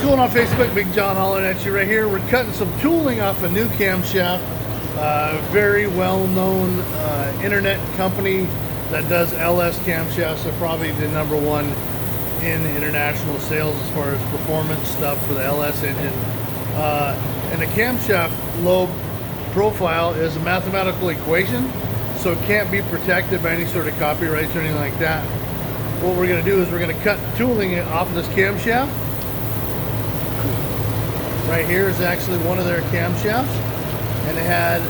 What's going on Facebook? Big John hollering at you right here. We're cutting some tooling off a new camshaft. Very well-known internet company that does LS camshafts. They're probably the #1 in international sales as far as performance stuff for the LS engine. And the camshaft lobe profile is a mathematical equation, so it can't be protected by any sort of copyrights or anything like that. What we're going to do is we're going to cut tooling off of this camshaft. Right here is actually one of their camshafts, and it had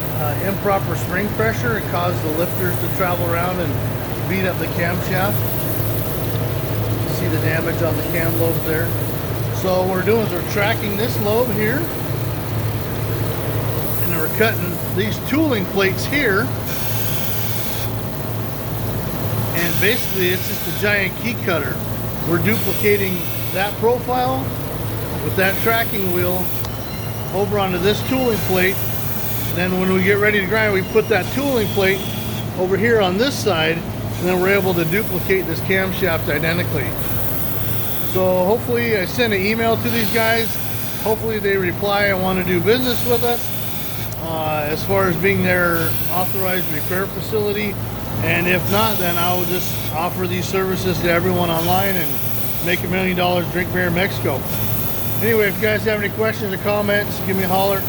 improper spring pressure. It caused the lifters to travel around and beat up the camshaft. You see the damage on the cam lobes there. So what we're doing is we're tracking this lobe here, and then we're cutting these tooling plates here. And basically it's just a giant key cutter. We're duplicating that profile with that tracking wheel over onto this tooling plate. And then when we get ready to grind, we put that tooling plate over here on this side, and then we're able to duplicate this camshaft identically. So hopefully, I sent an email to these guys. Hopefully they reply and want to do business with us as far as being their authorized repair facility. And if not, then I'll just offer these services to everyone online and make $1 million drink beer in Mexico. Anyway, if you guys have any questions or comments, give me a holler.